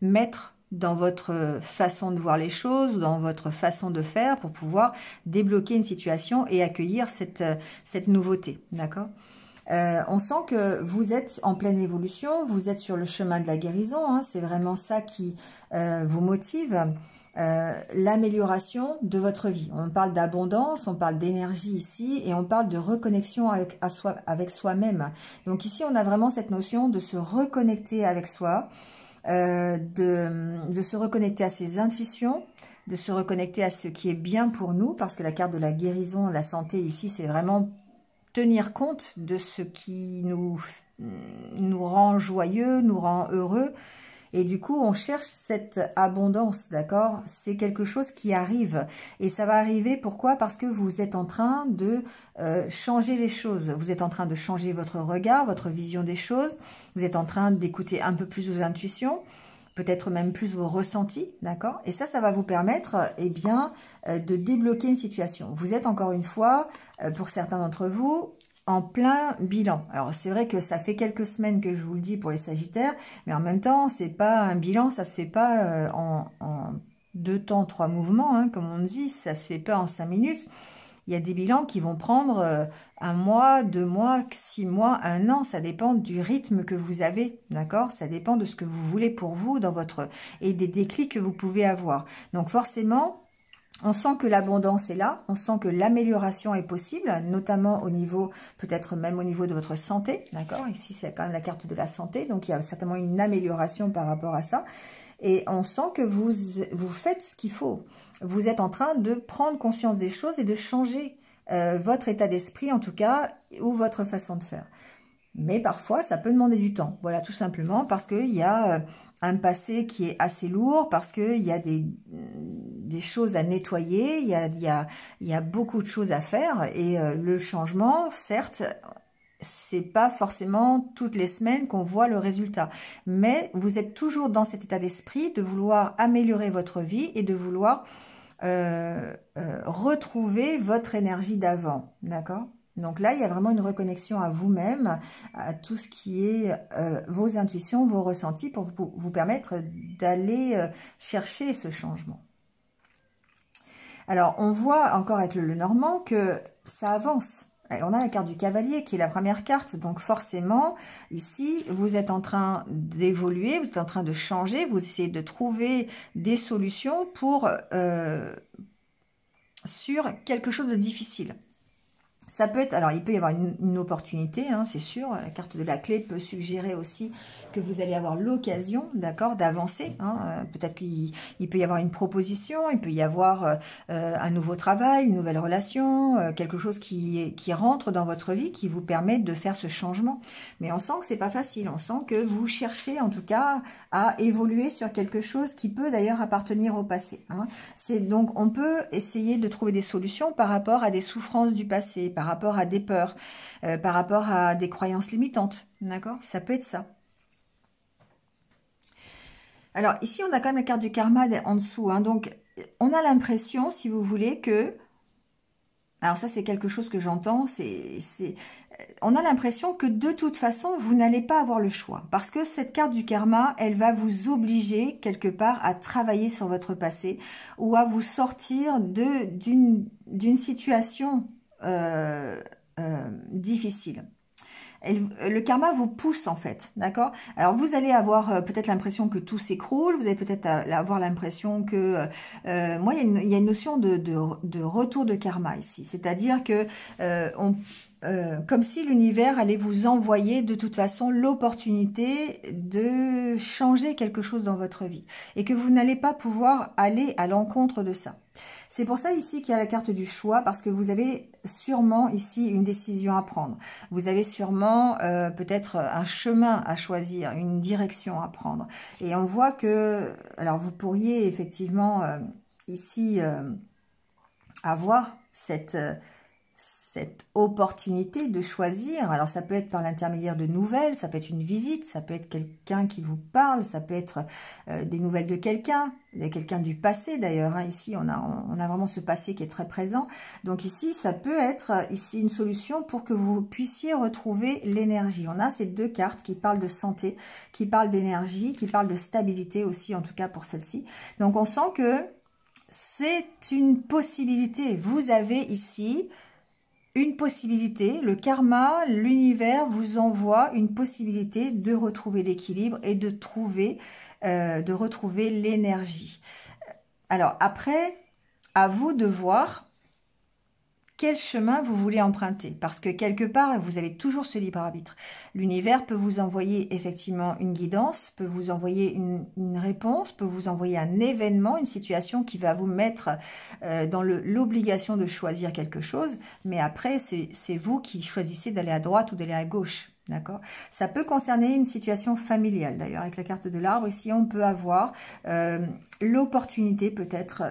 Speaker 1: mettre dans votre façon de voir les choses, dans votre façon de faire, pour pouvoir débloquer une situation et accueillir cette nouveauté, d'accord? On sent que vous êtes en pleine évolution, vous êtes sur le chemin de la guérison, hein, c'est vraiment ça qui vous motive, l'amélioration de votre vie. On parle d'abondance, on parle d'énergie ici, et on parle de reconnexion avec soi-même. Donc ici, on a vraiment cette notion de se reconnecter avec soi, de se reconnecter à ses intuitions, de se reconnecter à ce qui est bien pour nous, parce que la carte de la guérison, la santé ici, c'est vraiment tenir compte de ce qui nous rend joyeux, nous rend heureux. Et du coup, on cherche cette abondance, d'accord? C'est quelque chose qui arrive. Et ça va arriver, pourquoi? Parce que vous êtes en train de changer les choses. Vous êtes en train de changer votre regard, votre vision des choses. Vous êtes en train d'écouter un peu plus vos intuitions, peut-être même plus vos ressentis, d'accord? Et ça va vous permettre, eh bien, de débloquer une situation. Vous êtes encore une fois, pour certains d'entre vous, en plein bilan. Alors, c'est vrai que ça fait quelques semaines que je vous le dis pour les Sagittaires, mais en même temps, c'est pas un bilan, ça se fait pas en 2 temps, 3 mouvements, hein, comme on dit, ça se fait pas en 5 minutes. Il y a des bilans qui vont prendre 1 mois, 2 mois, 6 mois, 1 an. Ça dépend du rythme que vous avez, d'accord? Ça dépend de ce que vous voulez pour vous dans votre et des déclics que vous pouvez avoir. Donc forcément, on sent que l'abondance est là, on sent que l'amélioration est possible, notamment au niveau, peut-être même au niveau de votre santé, d'accord? Ici, c'est quand même la carte de la santé, donc il y a certainement une amélioration par rapport à ça. Et on sent que vous faites ce qu'il faut. Vous êtes en train de prendre conscience des choses et de changer votre état d'esprit, en tout cas, ou votre façon de faire. Mais parfois, ça peut demander du temps. Voilà, tout simplement parce qu'il y a un passé qui est assez lourd, parce qu'il y a des choses à nettoyer, il y a beaucoup de choses à faire. Et le changement, certes, c'est pas forcément toutes les semaines qu'on voit le résultat. Mais vous êtes toujours dans cet état d'esprit de vouloir améliorer votre vie et de vouloir retrouver votre énergie d'avant. D'accord ? Donc là, il y a vraiment une reconnexion à vous-même, à tout ce qui est vos intuitions, vos ressentis, pour vous permettre d'aller chercher ce changement. Alors, on voit encore avec le Lenormand que ça avance. On a la carte du cavalier qui est la première carte, donc forcément, ici, vous êtes en train d'évoluer, vous êtes en train de changer, vous essayez de trouver des solutions pour sur quelque chose de difficile. Ça peut être, alors il peut y avoir une opportunité, hein, c'est sûr, la carte de la clé peut suggérer aussi que vous allez avoir l'occasion, d'accord, d'avancer, hein, peut-être qu'il peut y avoir une proposition, il peut y avoir un nouveau travail, une nouvelle relation, quelque chose qui rentre dans votre vie, qui vous permet de faire ce changement. Mais on sent que c'est pas facile, on sent que vous cherchez en tout cas à évoluer sur quelque chose qui peut d'ailleurs appartenir au passé, hein. Donc on peut essayer de trouver des solutions par rapport à des souffrances du passé, par rapport à des peurs, par rapport à des croyances limitantes, d'accord? Ça peut être ça. Alors, ici, on a quand même la carte du karma en dessous, hein, donc on a l'impression, si vous voulez, que... Alors ça, c'est quelque chose que j'entends, on a l'impression que de toute façon, vous n'allez pas avoir le choix. Parce que cette carte du karma, elle va vous obliger, quelque part, à travailler sur votre passé ou à vous sortir d'une situation difficile. Le karma vous pousse en fait, d'accord? Alors vous allez avoir peut-être l'impression que tout s'écroule, vous allez peut-être avoir l'impression que... moi, il y a une notion de retour de karma ici, c'est-à-dire que comme si l'univers allait vous envoyer de toute façon l'opportunité de changer quelque chose dans votre vie et que vous n'allez pas pouvoir aller à l'encontre de ça. C'est pour ça ici qu'il y a la carte du choix, parce que vous avez sûrement ici une décision à prendre. Vous avez sûrement peut-être un chemin à choisir, une direction à prendre. Et on voit que, alors vous pourriez effectivement ici avoir cette opportunité de choisir. Alors ça peut être par l'intermédiaire de nouvelles, ça peut être une visite, ça peut être quelqu'un qui vous parle, ça peut être des nouvelles de quelqu'un du passé d'ailleurs. Hein. Ici on a vraiment ce passé qui est très présent. Donc ici ça peut être ici une solution pour que vous puissiez retrouver l'énergie. On a ces deux cartes qui parlent de santé, qui parlent d'énergie, qui parlent de stabilité aussi, en tout cas pour celle-ci. Donc on sent que c'est une possibilité. Vous avez ici une possibilité, le karma, l'univers vous envoie une possibilité de retrouver l'équilibre et de retrouver l'énergie. Alors après, à vous de voir quel chemin vous voulez emprunter, parce que quelque part, vous avez toujours ce libre arbitre. L'univers peut vous envoyer effectivement une guidance, peut vous envoyer une réponse, peut vous envoyer un événement, une situation qui va vous mettre dans l'obligation de choisir quelque chose, mais après, c'est vous qui choisissez d'aller à droite ou d'aller à gauche. D'accord. Ça peut concerner une situation familiale. D'ailleurs, avec la carte de l'arbre, ici, on peut avoir l'opportunité peut-être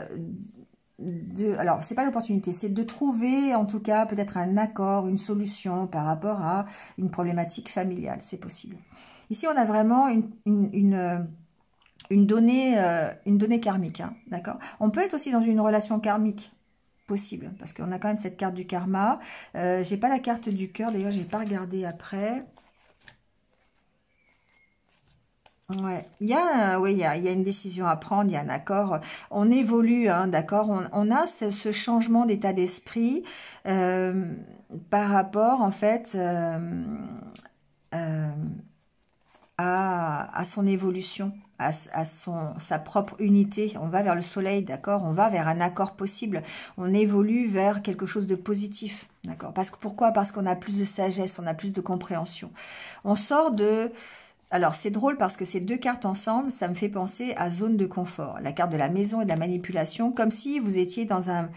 Speaker 1: alors c'est pas l'opportunité, c'est de trouver en tout cas peut-être un accord, une solution par rapport à une problématique familiale, c'est possible. Ici on a vraiment une donnée karmique, hein, d'accord. On peut être aussi dans une relation karmique, possible, parce qu'on a quand même cette carte du karma. J'ai pas la carte du cœur, d'ailleurs j'ai pas regardé après. Ouais, il y a une décision à prendre, il y a un accord. On évolue, hein, d'accord. On a ce changement d'état d'esprit par rapport, en fait, à son évolution, à sa propre unité. On va vers le soleil, d'accord. On va vers un accord possible. On évolue vers quelque chose de positif, d'accord. Pourquoi? Parce qu'on a plus de sagesse, on a plus de compréhension. On sort de... Alors, c'est drôle parce que ces deux cartes ensemble, ça me fait penser à zone de confort. La carte de la maison et de la manipulation, comme si vous étiez dans un...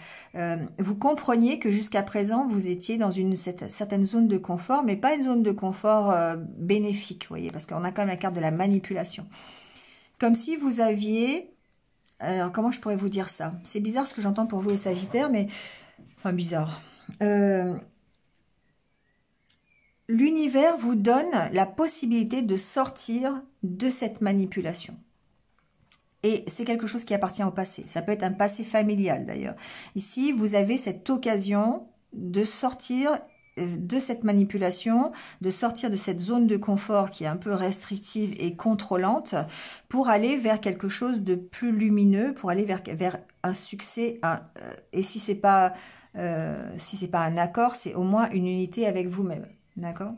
Speaker 1: vous compreniez que jusqu'à présent, vous étiez dans une certaine zone de confort, mais pas une zone de confort bénéfique, vous voyez, parce qu'on a quand même la carte de la manipulation. Comme si vous aviez... Alors, comment je pourrais vous dire ça? C'est bizarre ce que j'entends pour vous les Sagittaires, mais... Enfin, bizarre. L'univers vous donne la possibilité de sortir de cette manipulation. Et c'est quelque chose qui appartient au passé. Ça peut être un passé familial d'ailleurs. Ici, vous avez cette occasion de sortir de cette manipulation, de sortir de cette zone de confort qui est un peu restrictive et contrôlante pour aller vers quelque chose de plus lumineux, pour aller vers un succès. Et si c'est pas un accord, c'est au moins une unité avec vous-même. D'accord.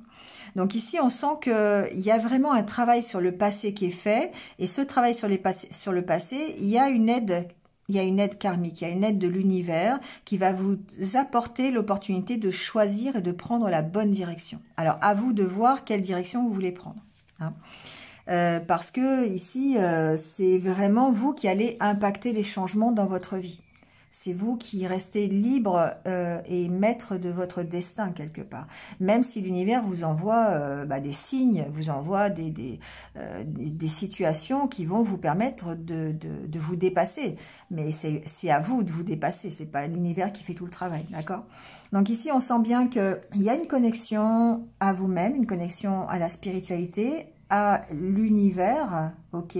Speaker 1: Donc ici, on sent qu'il y a vraiment un travail sur le passé qui est fait. Et ce travail sur le passé, il y a une aide karmique, il y a une aide de l'univers qui va vous apporter l'opportunité de choisir et de prendre la bonne direction. Alors, à vous de voir quelle direction vous voulez prendre. Hein. Parce que ici, c'est vraiment vous qui allez impacter les changements dans votre vie. C'est vous qui restez libre et maître de votre destin quelque part. Même si l'univers vous envoie des signes, vous envoie des situations qui vont vous permettre de vous dépasser. Mais c'est à vous de vous dépasser, c'est pas l'univers qui fait tout le travail, d'accord? Donc ici, on sent bien qu'il y a une connexion à vous-même, une connexion à la spiritualité, à l'univers, ok,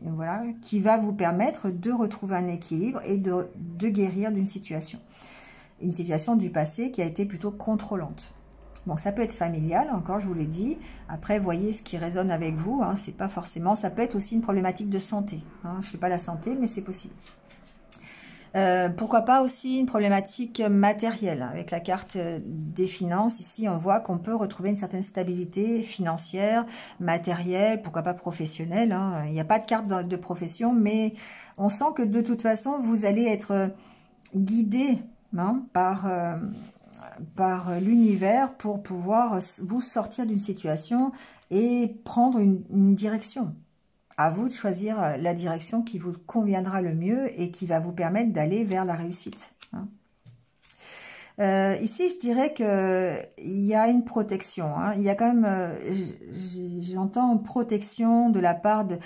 Speaker 1: voilà, qui va vous permettre de retrouver un équilibre et de guérir d'une situation. Une situation du passé qui a été plutôt contrôlante. Bon, ça peut être familial, encore, je vous l'ai dit. Après, voyez ce qui résonne avec vous. Hein, c'est pas forcément... Ça peut être aussi une problématique de santé. Hein, je ne sais pas la santé, mais c'est possible. Pourquoi pas aussi une problématique matérielle. Avec la carte des finances, ici, on voit qu'on peut retrouver une certaine stabilité financière, matérielle, pourquoi pas professionnelle. Hein. Il n'y a pas de carte de profession, mais on sent que de toute façon, vous allez être guidé, hein, par par l'univers pour pouvoir vous sortir d'une situation et prendre une direction. À vous de choisir la direction qui vous conviendra le mieux et qui va vous permettre d'aller vers la réussite. Hein. Ici, je dirais qu'il y a une protection. Hein. Il y a quand même, j'entends protection de la part de,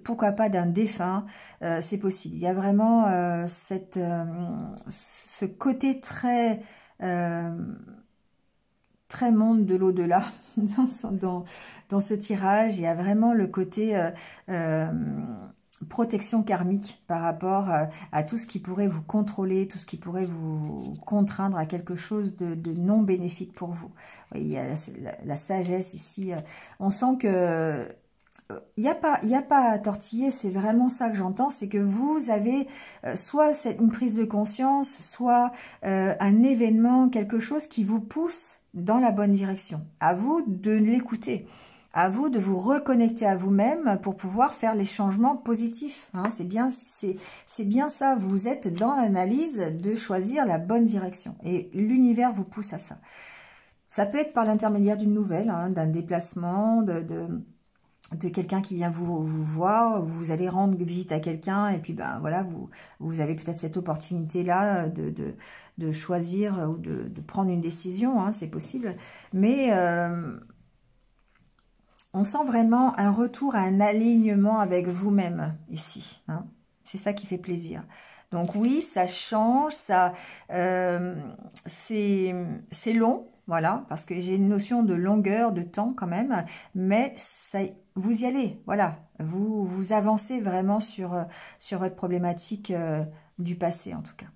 Speaker 1: pourquoi pas d'un défunt, c'est possible. Il y a vraiment ce côté très monde de l'au-delà dans ce tirage. Il y a vraiment le côté protection karmique par rapport à tout ce qui pourrait vous contrôler, tout ce qui pourrait vous contraindre à quelque chose de non bénéfique pour vous. Il y a la sagesse ici. On sent que il n'y a pas à tortiller, c'est vraiment ça que j'entends, c'est que vous avez soit une prise de conscience, soit un événement, quelque chose qui vous pousse dans la bonne direction. À vous de l'écouter. À vous de vous reconnecter à vous-même pour pouvoir faire les changements positifs. Hein, c'est bien ça. Vous êtes dans l'analyse de choisir la bonne direction. Et l'univers vous pousse à ça. Ça peut être par l'intermédiaire d'une nouvelle, hein, d'un déplacement, de quelqu'un qui vient vous voir. Vous allez rendre visite à quelqu'un et puis ben voilà, vous avez peut-être cette opportunité-là de choisir ou de prendre une décision. Hein, c'est possible. Mais on sent vraiment un retour à un alignement avec vous-même ici. Hein. C'est ça qui fait plaisir. Donc oui, ça change, c'est long, voilà, parce que j'ai une notion de longueur, de temps quand même, mais ça, vous y allez, voilà. Vous avancez vraiment sur votre problématique du passé en tout cas.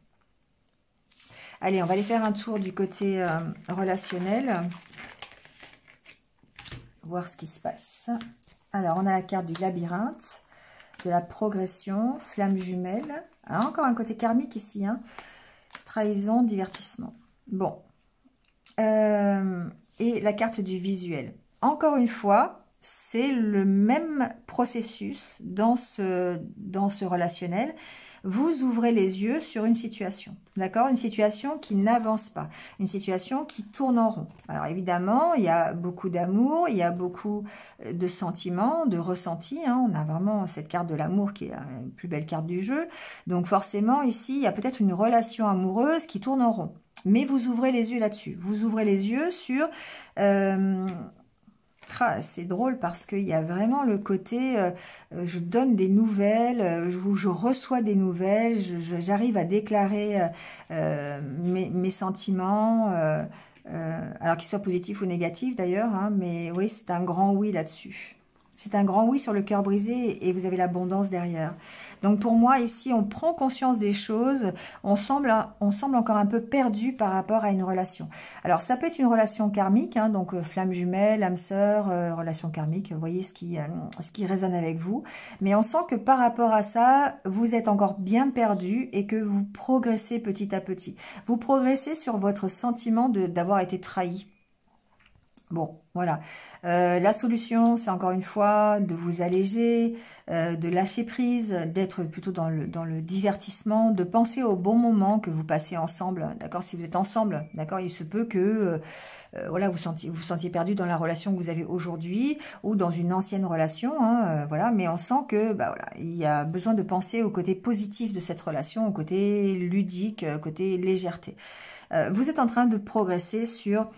Speaker 1: Allez, on va aller faire un tour du côté relationnel. Voir ce qui se passe. Alors, on a la carte du labyrinthe, de la progression, flamme jumelle. Alors, encore un côté karmique ici. Hein. Trahison, divertissement. Bon. Et la carte du visuel. Encore une fois, c'est le même processus dans ce relationnel. Vous ouvrez les yeux sur une situation, d'accord? Une situation qui n'avance pas, une situation qui tourne en rond. Alors évidemment, il y a beaucoup d'amour, il y a beaucoup de sentiments, de ressentis. Hein. On a vraiment cette carte de l'amour qui est la plus belle carte du jeu. Donc forcément, ici, il y a peut-être une relation amoureuse qui tourne en rond. Mais vous ouvrez les yeux là-dessus. Vous ouvrez les yeux sur... c'est drôle parce qu'il y a vraiment le côté je donne des nouvelles, je reçois des nouvelles, j'arrive à déclarer mes sentiments, alors qu'ils soient positifs ou négatifs d'ailleurs, hein, mais oui, c'est un grand oui là-dessus. C'est un grand oui sur le cœur brisé et vous avez l'abondance derrière. Donc pour moi, ici, on prend conscience des choses. On semble encore un peu perdu par rapport à une relation. Alors, ça peut être une relation karmique, hein, donc flamme jumelle, âme sœur, relation karmique. Vous voyez ce qui résonne avec vous. Mais on sent que par rapport à ça, vous êtes encore bien perdu et que vous progressez petit à petit. Vous progressez sur votre sentiment d'avoir été trahi. Bon, voilà. La solution, c'est encore une fois de vous alléger, de lâcher prise, d'être plutôt dans le divertissement, de penser au bon moment que vous passez ensemble, d'accord? Si vous êtes ensemble, d'accord, il se peut que voilà, vous sentiez perdu dans la relation que vous avez aujourd'hui ou dans une ancienne relation, hein, voilà. Mais on sent que bah, voilà, il y a besoin de penser au côté positif de cette relation, au côté ludique, au côté légèreté. Vous êtes en train de progresser sur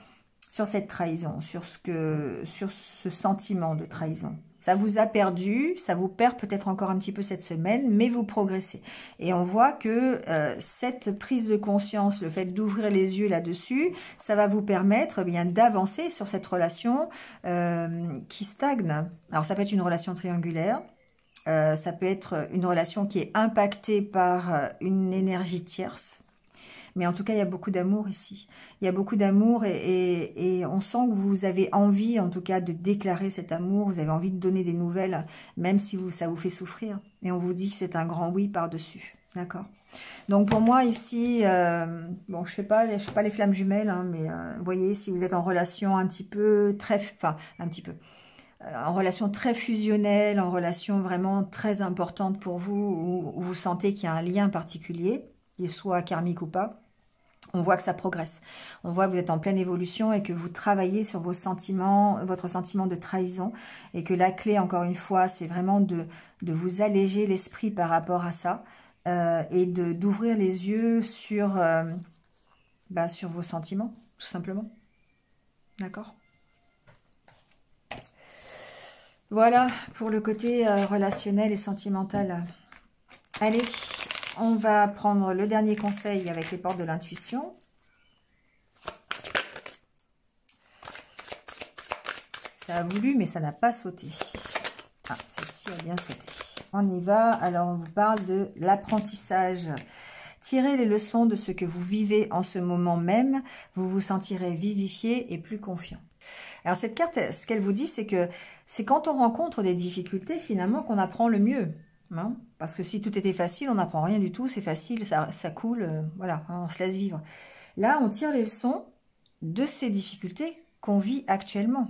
Speaker 1: cette trahison, sur ce sentiment de trahison. Ça vous a perdu, ça vous perd peut-être encore un petit peu cette semaine, mais vous progressez. Et on voit que cette prise de conscience, le fait d'ouvrir les yeux là-dessus, ça va vous permettre bien d'avancer sur cette relation qui stagne. Alors ça peut être une relation triangulaire, ça peut être une relation qui est impactée par une énergie tierce. Mais en tout cas, il y a beaucoup d'amour ici. Il y a beaucoup d'amour et on sent que vous avez envie, en tout cas, de déclarer cet amour. Vous avez envie de donner des nouvelles, même si ça vous fait souffrir. Et on vous dit que c'est un grand oui par-dessus. D'accord? Donc, pour moi, ici, bon, je fais pas les flammes jumelles, hein, mais vous voyez, si vous êtes en relation un petit peu, en relation très fusionnelle, en relation vraiment très importante pour vous, où vous sentez qu'il y a un lien particulier, qu'il soit karmique ou pas, On voit que ça progresse. On voit que vous êtes en pleine évolution et que vous travaillez sur vos sentiments, votre sentiment de trahison. Et que la clé, encore une fois, c'est vraiment de vous alléger l'esprit par rapport à ça. Et d'ouvrir les yeux sur vos sentiments, tout simplement. D'accord? Voilà pour le côté relationnel et sentimental. Allez, on va prendre le dernier conseil avec les portes de l'intuition. Ça a voulu, mais ça n'a pas sauté. Ah, celle-ci a bien sauté. On y va. Alors, on vous parle de l'apprentissage. Tirez les leçons de ce que vous vivez en ce moment même. Vous vous sentirez vivifié et plus confiant. Alors, cette carte, ce qu'elle vous dit, c'est que c'est quand on rencontre des difficultés, finalement, qu'on apprend le mieux. Hein, parce que si tout était facile, on n'apprend rien du tout, c'est facile, ça coule, voilà, hein, on se laisse vivre. Là, on tire les leçons de ces difficultés qu'on vit actuellement.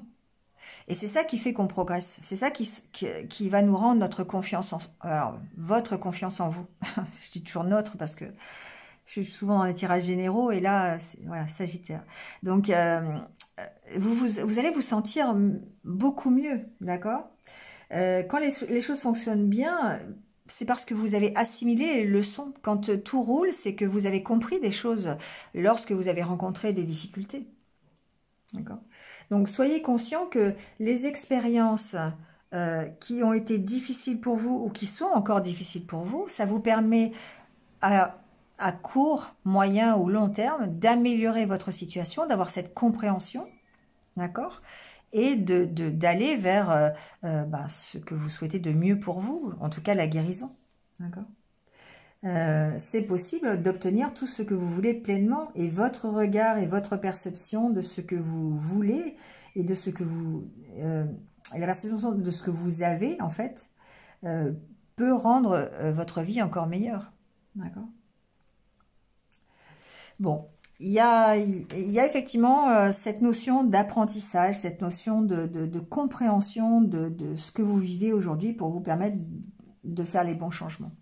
Speaker 1: Et c'est ça qui fait qu'on progresse, c'est ça qui va nous rendre notre confiance votre confiance en vous. Je dis toujours notre parce que je suis souvent dans les tirages généraux et là, voilà, Sagittaire. Donc, vous allez vous sentir beaucoup mieux, d'accord ? Quand les choses fonctionnent bien, c'est parce que vous avez assimilé les leçons. Quand tout roule, c'est que vous avez compris des choses lorsque vous avez rencontré des difficultés. D'accord ? Donc, soyez conscient que les expériences qui ont été difficiles pour vous ou qui sont encore difficiles pour vous, ça vous permet à court, moyen ou long terme d'améliorer votre situation, d'avoir cette compréhension, d'accord ? Et d'aller vers ce que vous souhaitez de mieux pour vous, en tout cas la guérison. D'accord ? C'est possible d'obtenir tout ce que vous voulez pleinement, et votre regard et votre perception de ce que vous voulez et de ce que vous... la perception de ce que vous avez, en fait, peut rendre votre vie encore meilleure. D'accord ? Bon. Il y a effectivement cette notion d'apprentissage, cette notion de compréhension de ce que vous vivez aujourd'hui pour vous permettre de faire les bons changements.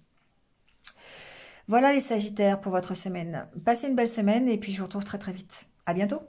Speaker 1: Voilà les Sagittaires pour votre semaine. Passez une belle semaine et puis je vous retrouve très très vite. À bientôt.